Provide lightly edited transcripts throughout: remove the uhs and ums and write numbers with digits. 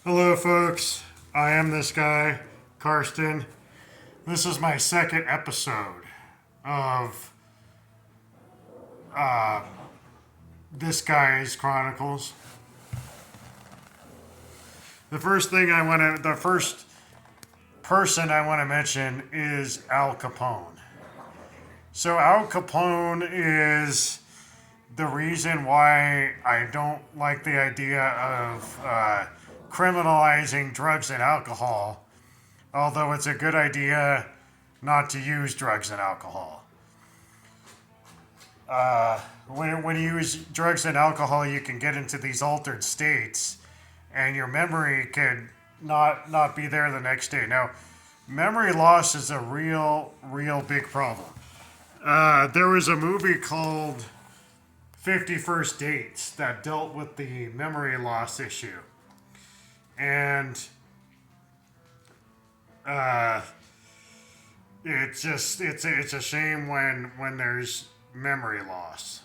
Hello, folks. I am this guy, Karsten. This is my second episode of This Guy's Chronicles. The first person I want to mention is Al Capone. So, Al Capone is the reason why I don't like the idea of criminalizing drugs and alcohol, although it's a good idea not to use drugs and alcohol. When you use drugs and alcohol, you can get into these altered states, and your memory could not be there the next day. Now, memory loss is a real big problem. There was a movie called 51st Dates that dealt with the memory loss issue. And uh, it's a shame when there's memory loss,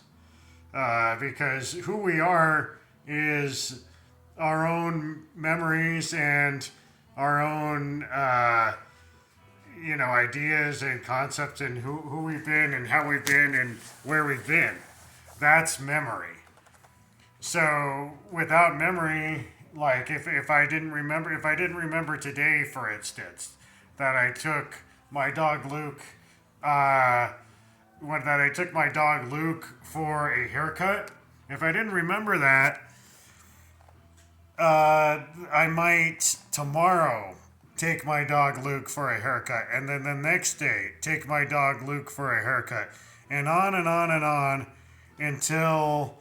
because who we are is our own memories and our own ideas and concepts and who we've been and how we've been and where we've been. That's memory. So without memory, like if I didn't remember today, for instance, that I took my dog Luke, that I took my dog Luke for a haircut. If I didn't remember that, I might tomorrow take my dog Luke for a haircut, and then the next day take my dog Luke for a haircut, and on and on and on until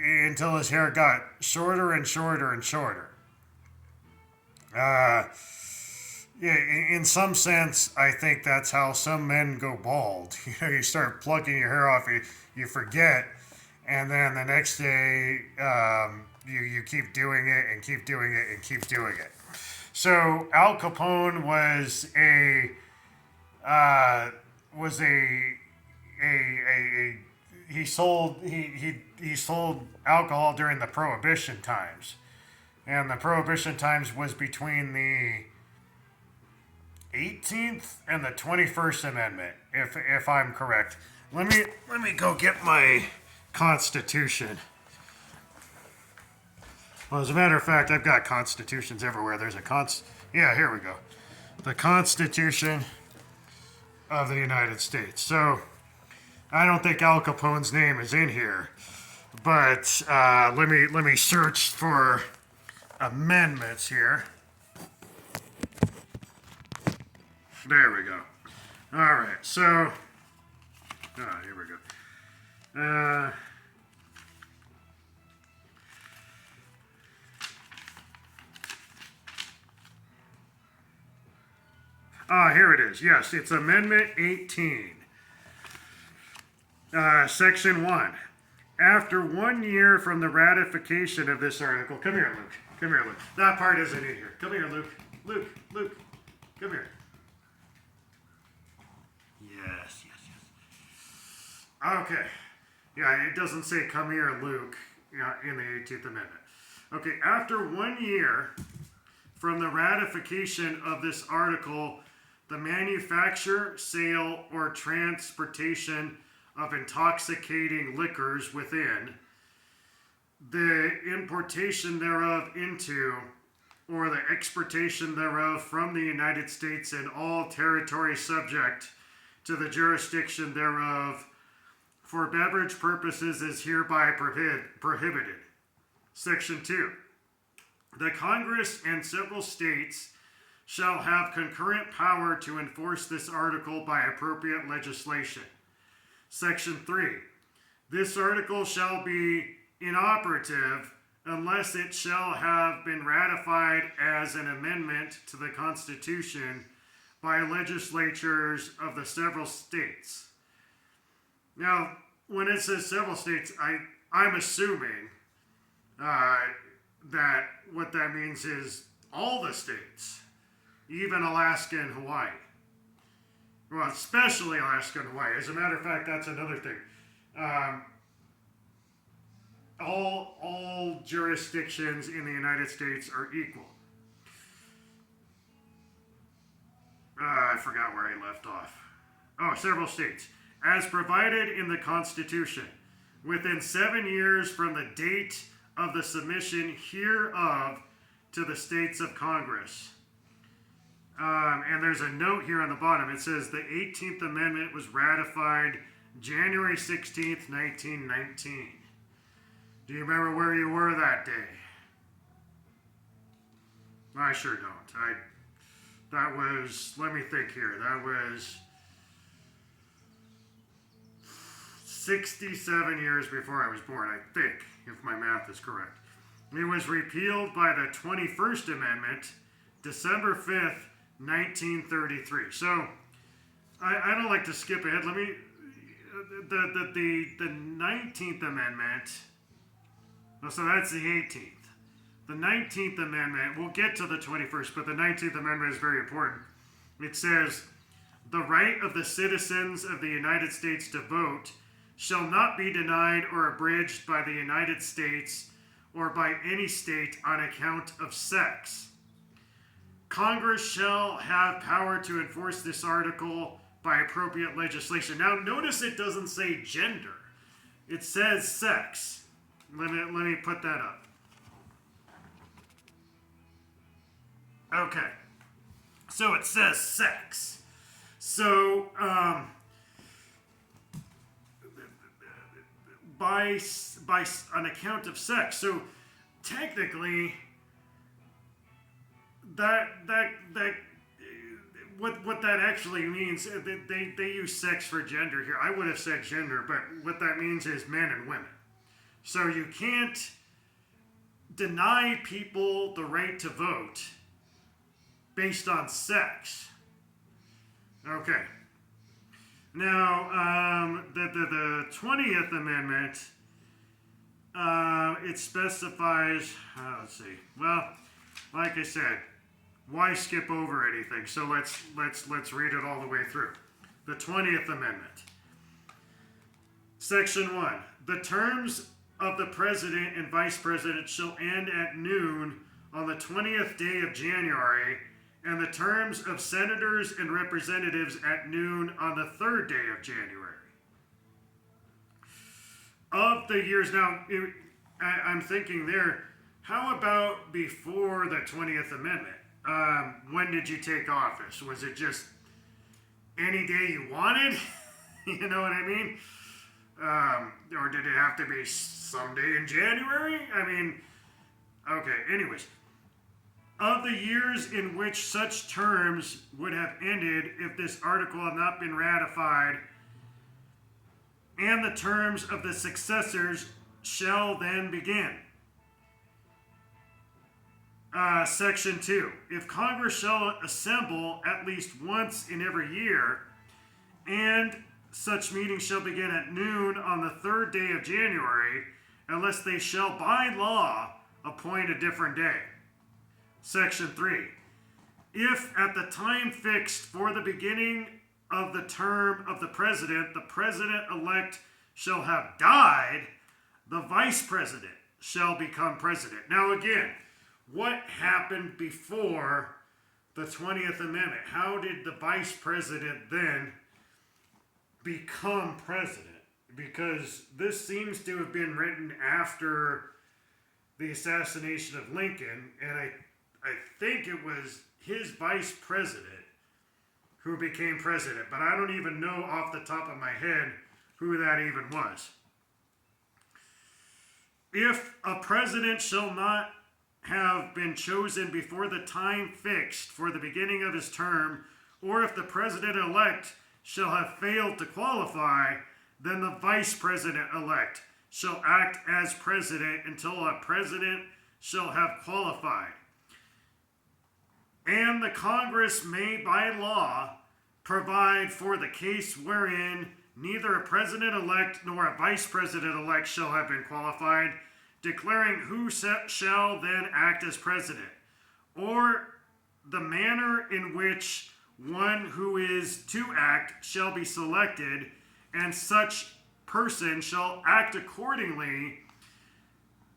until his hair got shorter and shorter and shorter. Uh, yeah, in some sense, I think that's how some men go bald. You start plucking your hair off, you forget, and then the next day, you keep doing it and keep doing it and keep doing it. So Al Capone was a he sold alcohol during the Prohibition times, and the Prohibition times was between the 18th and the 21st Amendment, if I'm correct. Let me go get my Constitution. Well, as a matter of fact, I've got constitutions everywhere. There's a Yeah, here we go. The Constitution of the United States. So I don't think Al Capone's name is in here, but let me search for amendments here. There we go. All right, so here we go. Here it is. Yes, it's Amendment 18. Section 1. After 1 year from the ratification of this article, come here, Luke. Come here, Luke. That part isn't in here. Come here, Luke. Luke. Come here. Yes. Okay. Yeah, it doesn't say come here, Luke, in the 18th Amendment. Okay, after 1 year from the ratification of this article, the manufacture, sale, or transportation of intoxicating liquors within, the importation thereof into, or the exportation thereof from the United States and all territory subject to the jurisdiction thereof for beverage purposes is hereby prohibited. Section 2. The Congress and several states shall have concurrent power to enforce this article by appropriate legislation. Section 3. This article shall be inoperative unless it shall have been ratified as an amendment to the Constitution by legislatures of the several states. Now, when it says several states, I'm assuming that what that means is all the states, even Alaska and Hawaii. Well, especially Alaska and Hawaii. As a matter of fact, that's another thing. all jurisdictions in the United States are equal. I forgot where I left off. Oh, several states. As provided in the Constitution, within 7 years from the date of the submission hereof to the states of Congress. And there's a note here on the bottom. It says the 18th Amendment was ratified January 16th, 1919. Do you remember where you were that day? I sure don't. That was, let me think here, that was 67 years before I was born, I think, if my math is correct. It was repealed by the 21st Amendment, December 5th, 1933. So, I don't like to skip ahead. Let me, the 19th Amendment, so that's the 18th. The 19th Amendment, we'll get to the 21st, but the 19th Amendment is very important. It says, the right of the citizens of the United States to vote shall not be denied or abridged by the United States or by any state on account of sex. Congress shall have power to enforce this article by appropriate legislation. Now, notice it doesn't say gender. It says sex. Let me put that up. Okay. So it says sex. So, by on account of sex. So, technically, what that actually means, they use sex for gender here. I would have said gender, but what that means is men and women. So you can't deny people the right to vote based on sex. Okay. Now, the 20th Amendment, it specifies, let's see, well, like I said, why skip over anything? So let's read it all the way through. The 20th Amendment. Section 1. The terms of the President and Vice President shall end at noon on the 20th day of January, and the terms of senators and representatives at noon on the 3rd day of January. Of the years, now, I'm thinking there, how about before the 20th Amendment? When did you take office? Was it just any day you wanted? You know what I mean? Or did it have to be someday in January? I mean, okay, anyways. Of the years in which such terms would have ended if this article had not been ratified, and the terms of the successors shall then begin. Section 2. If Congress shall assemble at least once in every year, and such meeting shall begin at noon on the 3rd day of January, unless they shall by law appoint a different day. Section 3. If at the time fixed for the beginning of the term of the president-elect shall have died, the vice president shall become president. Now again, what happened before the 20th Amendment? How did the vice president then become president? Because this seems to have been written after the assassination of Lincoln, and I think it was his vice president who became president, but I don't even know off the top of my head who that even was. If a president shall not have been chosen before the time fixed for the beginning of his term, or if the president-elect shall have failed to qualify, then the vice president-elect shall act as president until a president shall have qualified. And the Congress may by law provide for the case wherein neither a president-elect nor a vice president-elect shall have been qualified, declaring who shall then act as president, or the manner in which one who is to act shall be selected, and such person shall act accordingly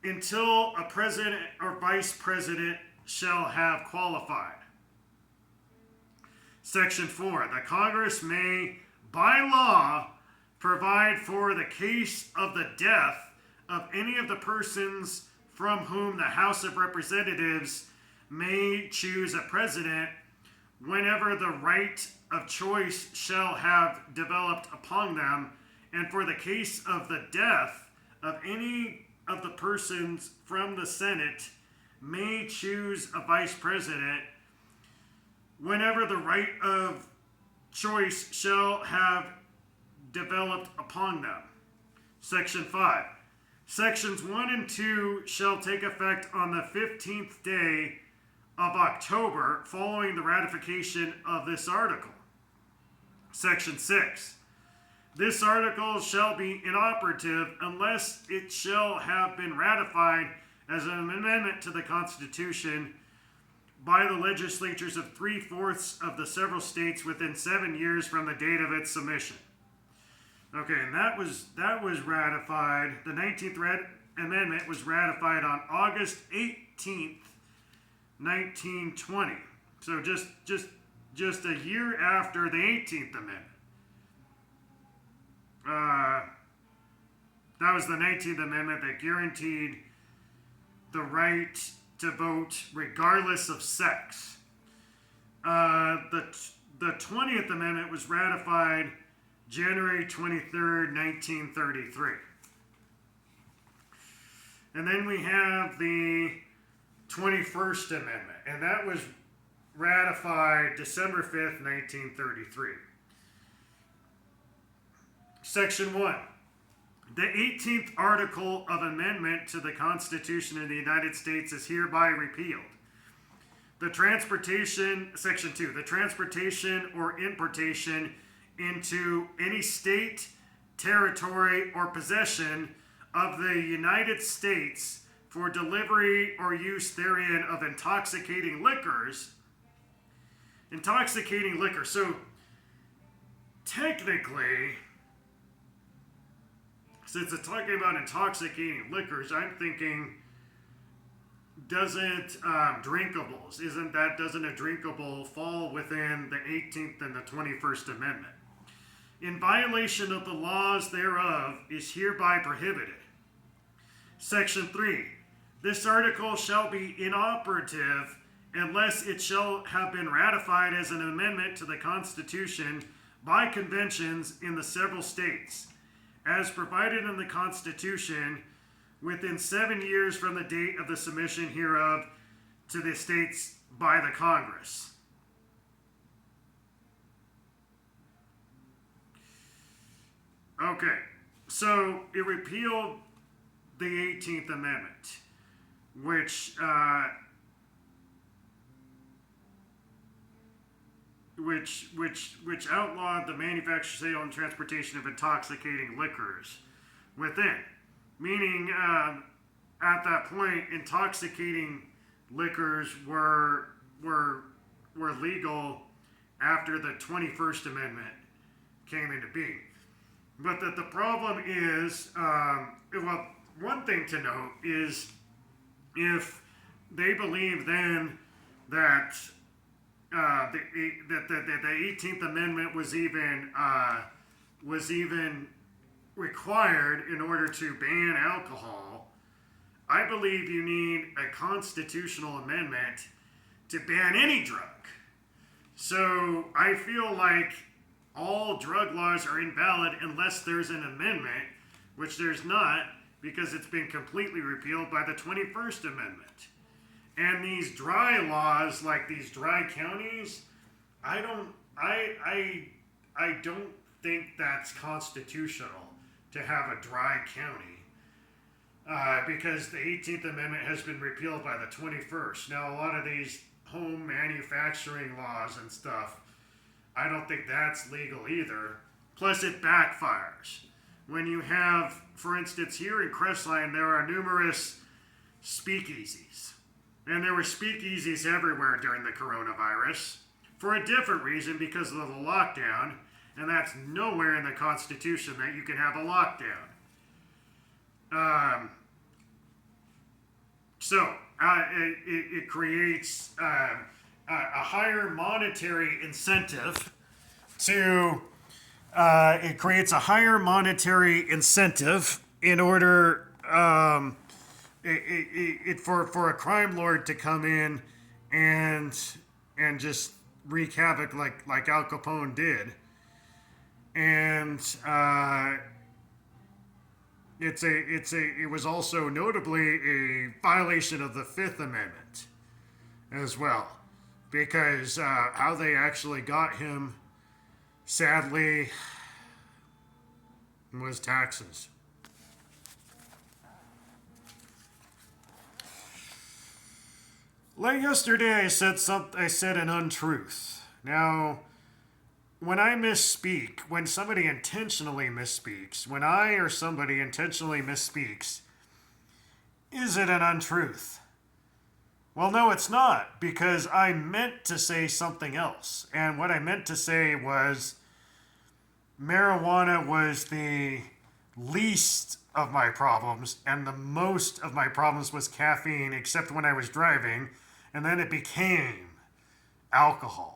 until a president or vice president shall have qualified. Section 4. The Congress may, by law, provide for the case of the death of any of the persons from whom the House of Representatives may choose a president whenever the right of choice shall have developed upon them, and for the case of the death of any of the persons from the Senate may choose a vice president whenever the right of choice shall have developed upon them. Section 5. Sections 1 and 2 shall take effect on the 15th day of October following the ratification of this article. Section 6. This article shall be inoperative unless it shall have been ratified as an amendment to the Constitution by the legislatures of 3/4 of the several states within 7 years from the date of its submission. Okay, and that was ratified. The 19th Amendment was ratified on August 18th, 1920. So just a year after the 18th Amendment. That was the 19th Amendment that guaranteed the right to vote regardless of sex. The 20th Amendment was ratified January 23rd, 1933. And then we have the 21st Amendment, and that was ratified December 5th, 1933. Section 1. The 18th article of amendment to the Constitution of the United States is hereby repealed. Section 2, the transportation or importation into any state, territory, or possession of the United States for delivery or use therein of intoxicating liquors. Intoxicating liquor. So, technically, since it's talking about intoxicating liquors, I'm thinking, doesn't a drinkable fall within the 18th and the 21st Amendment? In violation of the laws thereof is hereby prohibited. Section 3. This article shall be inoperative unless it shall have been ratified as an amendment to the Constitution by conventions in the several states, as provided in the Constitution, within 7 years from the date of the submission hereof to the states by the Congress. Okay, so it repealed the 18th Amendment, which outlawed the manufacture, sale, and transportation of intoxicating liquors within. Meaning, at that point, intoxicating liquors were legal after the 21st Amendment came into being. But that the problem is, one thing to note is if they believe then that the 18th Amendment was even required in order to ban alcohol, I believe you need a constitutional amendment to ban any drug. So I feel like all drug laws are invalid unless there's an amendment, which there's not, because it's been completely repealed by the 21st Amendment. And these dry laws, like these dry counties, I don't think that's constitutional to have a dry county, because the 18th Amendment has been repealed by the 21st. Now, a lot of these home manufacturing laws and stuff, I don't think that's legal either. Plus, it backfires. When you have, for instance, here in Crestline, there are numerous speakeasies. And there were speakeasies everywhere during the coronavirus for a different reason, because of the lockdown. And that's nowhere in the Constitution that you can have a lockdown. So it creates a higher monetary incentive to it creates a higher monetary incentive in order for a crime lord to come in and just wreak havoc like Al Capone did, and it was also notably a violation of the Fifth Amendment as well, because how they actually got him, sadly, was taxes. Like yesterday, I said an untruth. Now, when I misspeak, when somebody intentionally misspeaks, when I or somebody intentionally misspeaks, is it an untruth? Well, no, it's not, because I meant to say something else. And what I meant to say was marijuana was the least of my problems, and the most of my problems was caffeine, except when I was driving, and then it became alcohol.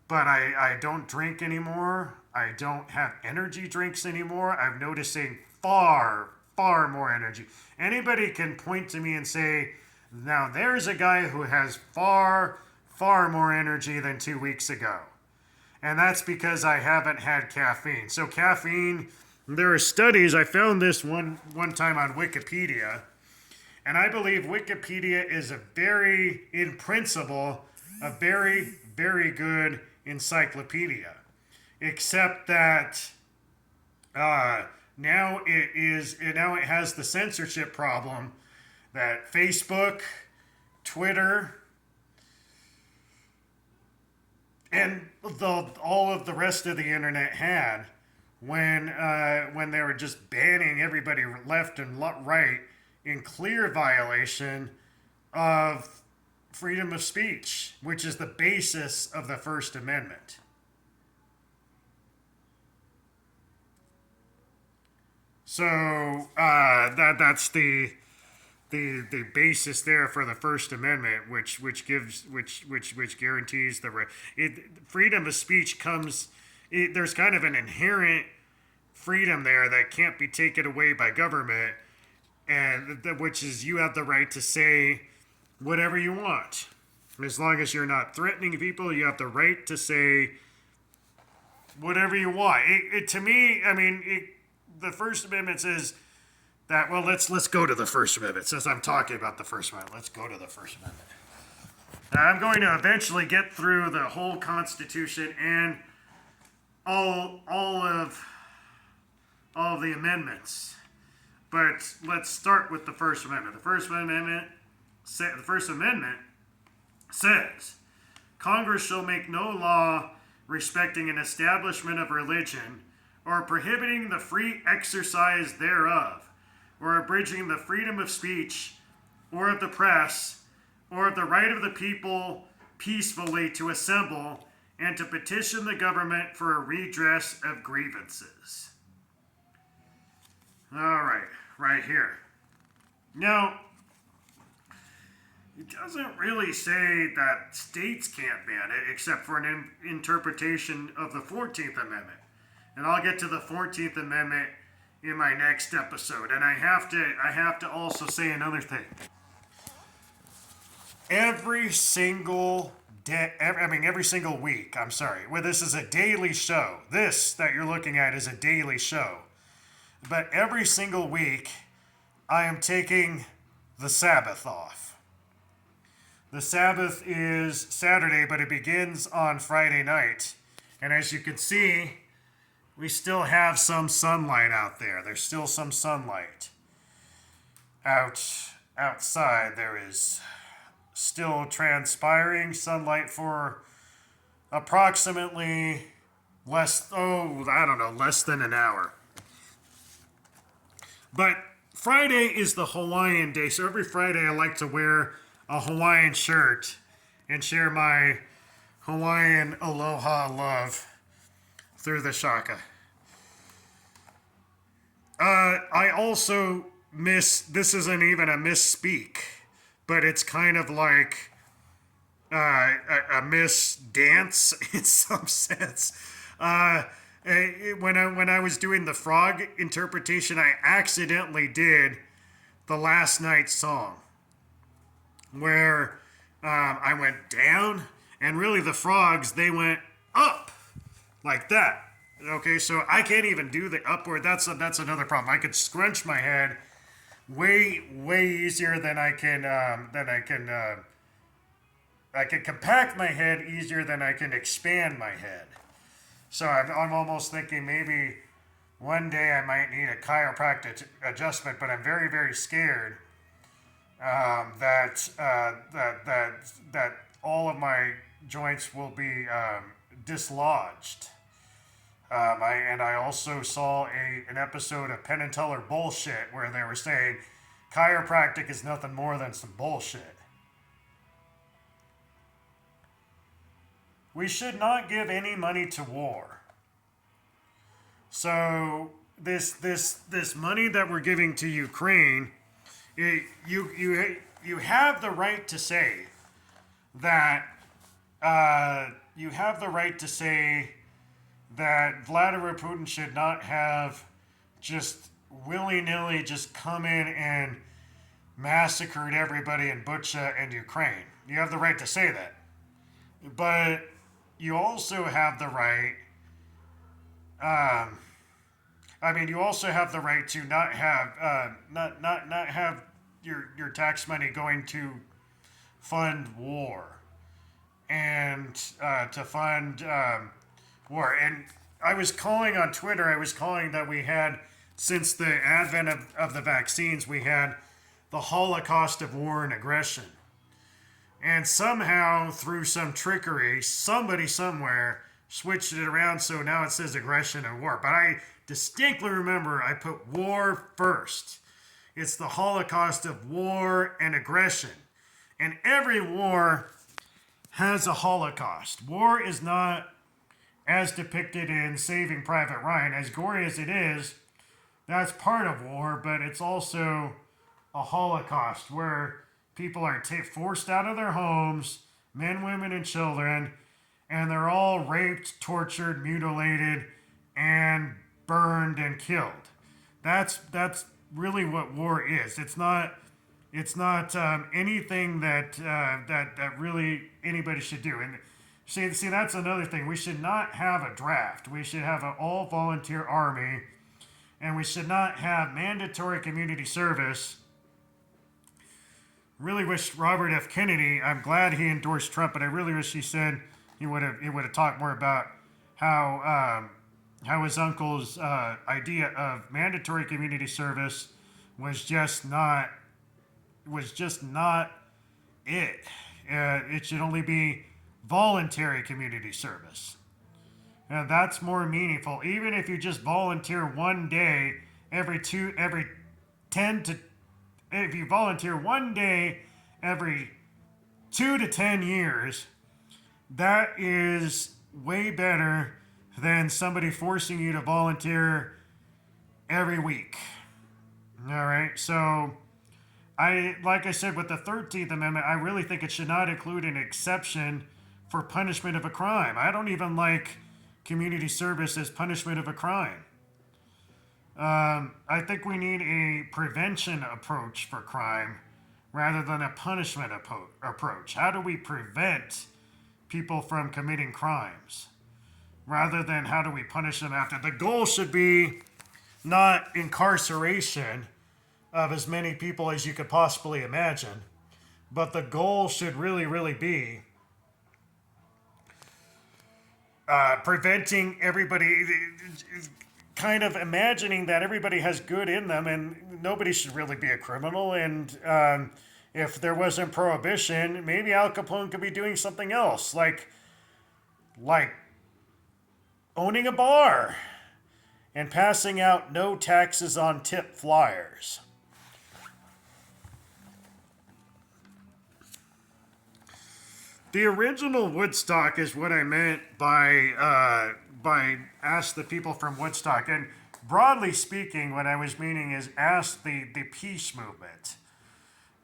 But I don't drink anymore. I don't have energy drinks anymore. I'm noticing far more energy. Anybody can point to me and say, now there's a guy who has far more energy than 2 weeks ago. And that's because I haven't had caffeine. So caffeine, there are studies, I found this one time on Wikipedia, and I believe Wikipedia is in principle, a very, very good encyclopedia. Except that now it has the censorship problem that Facebook, Twitter, and all of the rest of the internet had when they were just banning everybody left and right in clear violation of freedom of speech, which is the basis of the First Amendment. So that's the basis there for the First Amendment, which guarantees the right. Freedom of speech comes. There's kind of an inherent freedom there that can't be taken away by government, and which is you have the right to say whatever you want, as long as you're not threatening people. You have the right to say whatever you want. To me, I mean, the First Amendment says that, well, let's go to the First Amendment. Since I'm talking about the First Amendment, let's go to the First Amendment. Now, I'm going to eventually get through the whole Constitution and all of the amendments. But let's start with the First Amendment. The First Amendment says, Congress shall make no law respecting an establishment of religion, or prohibiting the free exercise thereof, or abridging the freedom of speech, or of the press, or of the right of the people peacefully to assemble and to petition the government for a redress of grievances. All right here. Now, it doesn't really say that states can't ban it, except for an interpretation of the 14th Amendment. And I'll get to the 14th Amendment in my next episode. And I have to also say another thing. Every single week, I'm sorry. Well, this is a daily show. This that you're looking at is a daily show. But every single week, I am taking the Sabbath off. The Sabbath is Saturday, but it begins on Friday night. And as you can see, we still have some sunlight out there. There's still some sunlight. Outside, there is still transpiring sunlight for approximately less than an hour. But Friday is the Hawaiian day, so every Friday I like to wear a Hawaiian shirt and share my Hawaiian aloha love through the shaka. I also this isn't even a misspeak. but it's kind of like a miss dance in some sense. When I was doing the frog interpretation, I accidentally did the last night song, where I went down, and really the frogs, they went up like that. Okay, so I can't even do the upward. That's another problem. I could scrunch my head way easier than I can I can compact my head easier than I can expand my head. So I'm almost thinking maybe one day I might need a chiropractic adjustment, but I'm very scared that all of my joints will be dislodged. I also saw an episode of Penn and Teller Bullshit where they were saying chiropractic is nothing more than some bullshit. We should not give any money to war. So this money that we're giving to Ukraine, you have the right to say that Vladimir Putin should not have just willy-nilly just come in and massacred everybody in Bucha and Ukraine. You have the right to say that. But you also have the right, you also have the right to not have your tax money going to fund war and to fund war. And I was calling on Twitter, that we had, since the advent of the vaccines, we had the Holocaust of war and aggression. And somehow, through some trickery, somebody somewhere switched it around so now it says aggression and war. But I distinctly remember I put war first. It's the Holocaust of war and aggression. And every war has a Holocaust. War is not as depicted in Saving Private Ryan. As gory as it is, that's part of war, but it's also a Holocaust where people are forced out of their homes, men, women, and children, and they're all raped, tortured, mutilated, and burned and killed. That's really what war is. It's not anything that really anybody should do. And see, that's another thing. We should not have a draft. We should have an all-volunteer army, and we should not have mandatory community service. Really wish Robert F. Kennedy, I'm glad he endorsed Trump, but I really wish he would have talked more about how his uncle's idea of mandatory community service was just not it. It should only be voluntary community service. And that's more meaningful. Even if you just volunteer one day if you volunteer one day every 2 to 10 years, that is way better than somebody forcing you to volunteer every week. All right, so like I said with the 13th Amendment, I really think it should not include an exception for punishment of a crime. I don't even like community service as punishment of a crime. I think we need a prevention approach for crime rather than a punishment approach. How do we prevent people from committing crimes rather than how do we punish them after? The goal should be not incarceration of as many people as you could possibly imagine, but the goal should really be preventing everybody, kind of imagining that everybody has good in them and nobody should really be a criminal. And if there wasn't prohibition, maybe Al Capone could be doing something else, like owning a bar and passing out no taxes on tip flyers. The original Woodstock is what I meant by ask the people from Woodstock. And broadly speaking, what I was meaning is ask the peace movement.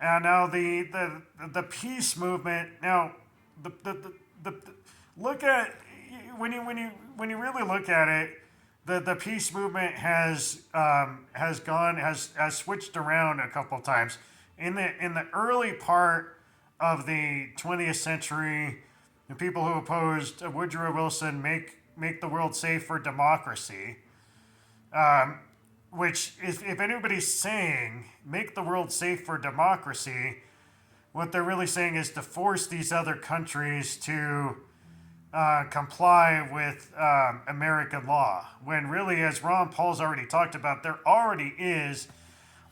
Now the peace movement. Now the look at when you really look at it, the peace movement has switched around a couple times. In the early part of the 20th century, the people who opposed Woodrow Wilson make the world safe for democracy, which if anybody's saying make the world safe for democracy, what they're really saying is to force these other countries to comply with American law. When really, as Ron Paul's already talked about, there already is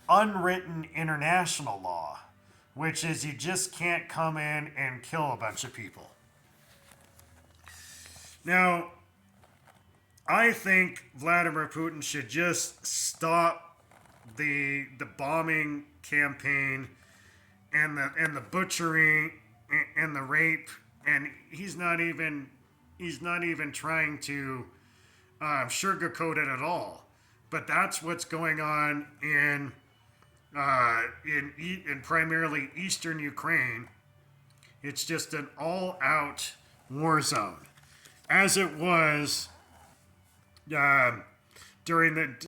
unwritten international law, which is you just can't come in and kill a bunch of people. Now, I think Vladimir Putin should just stop the bombing campaign and the butchery and the rape, and he's not even trying to sugarcoat it at all. But that's what's going on in primarily eastern Ukraine. It's just an all-out war zone, as it was during the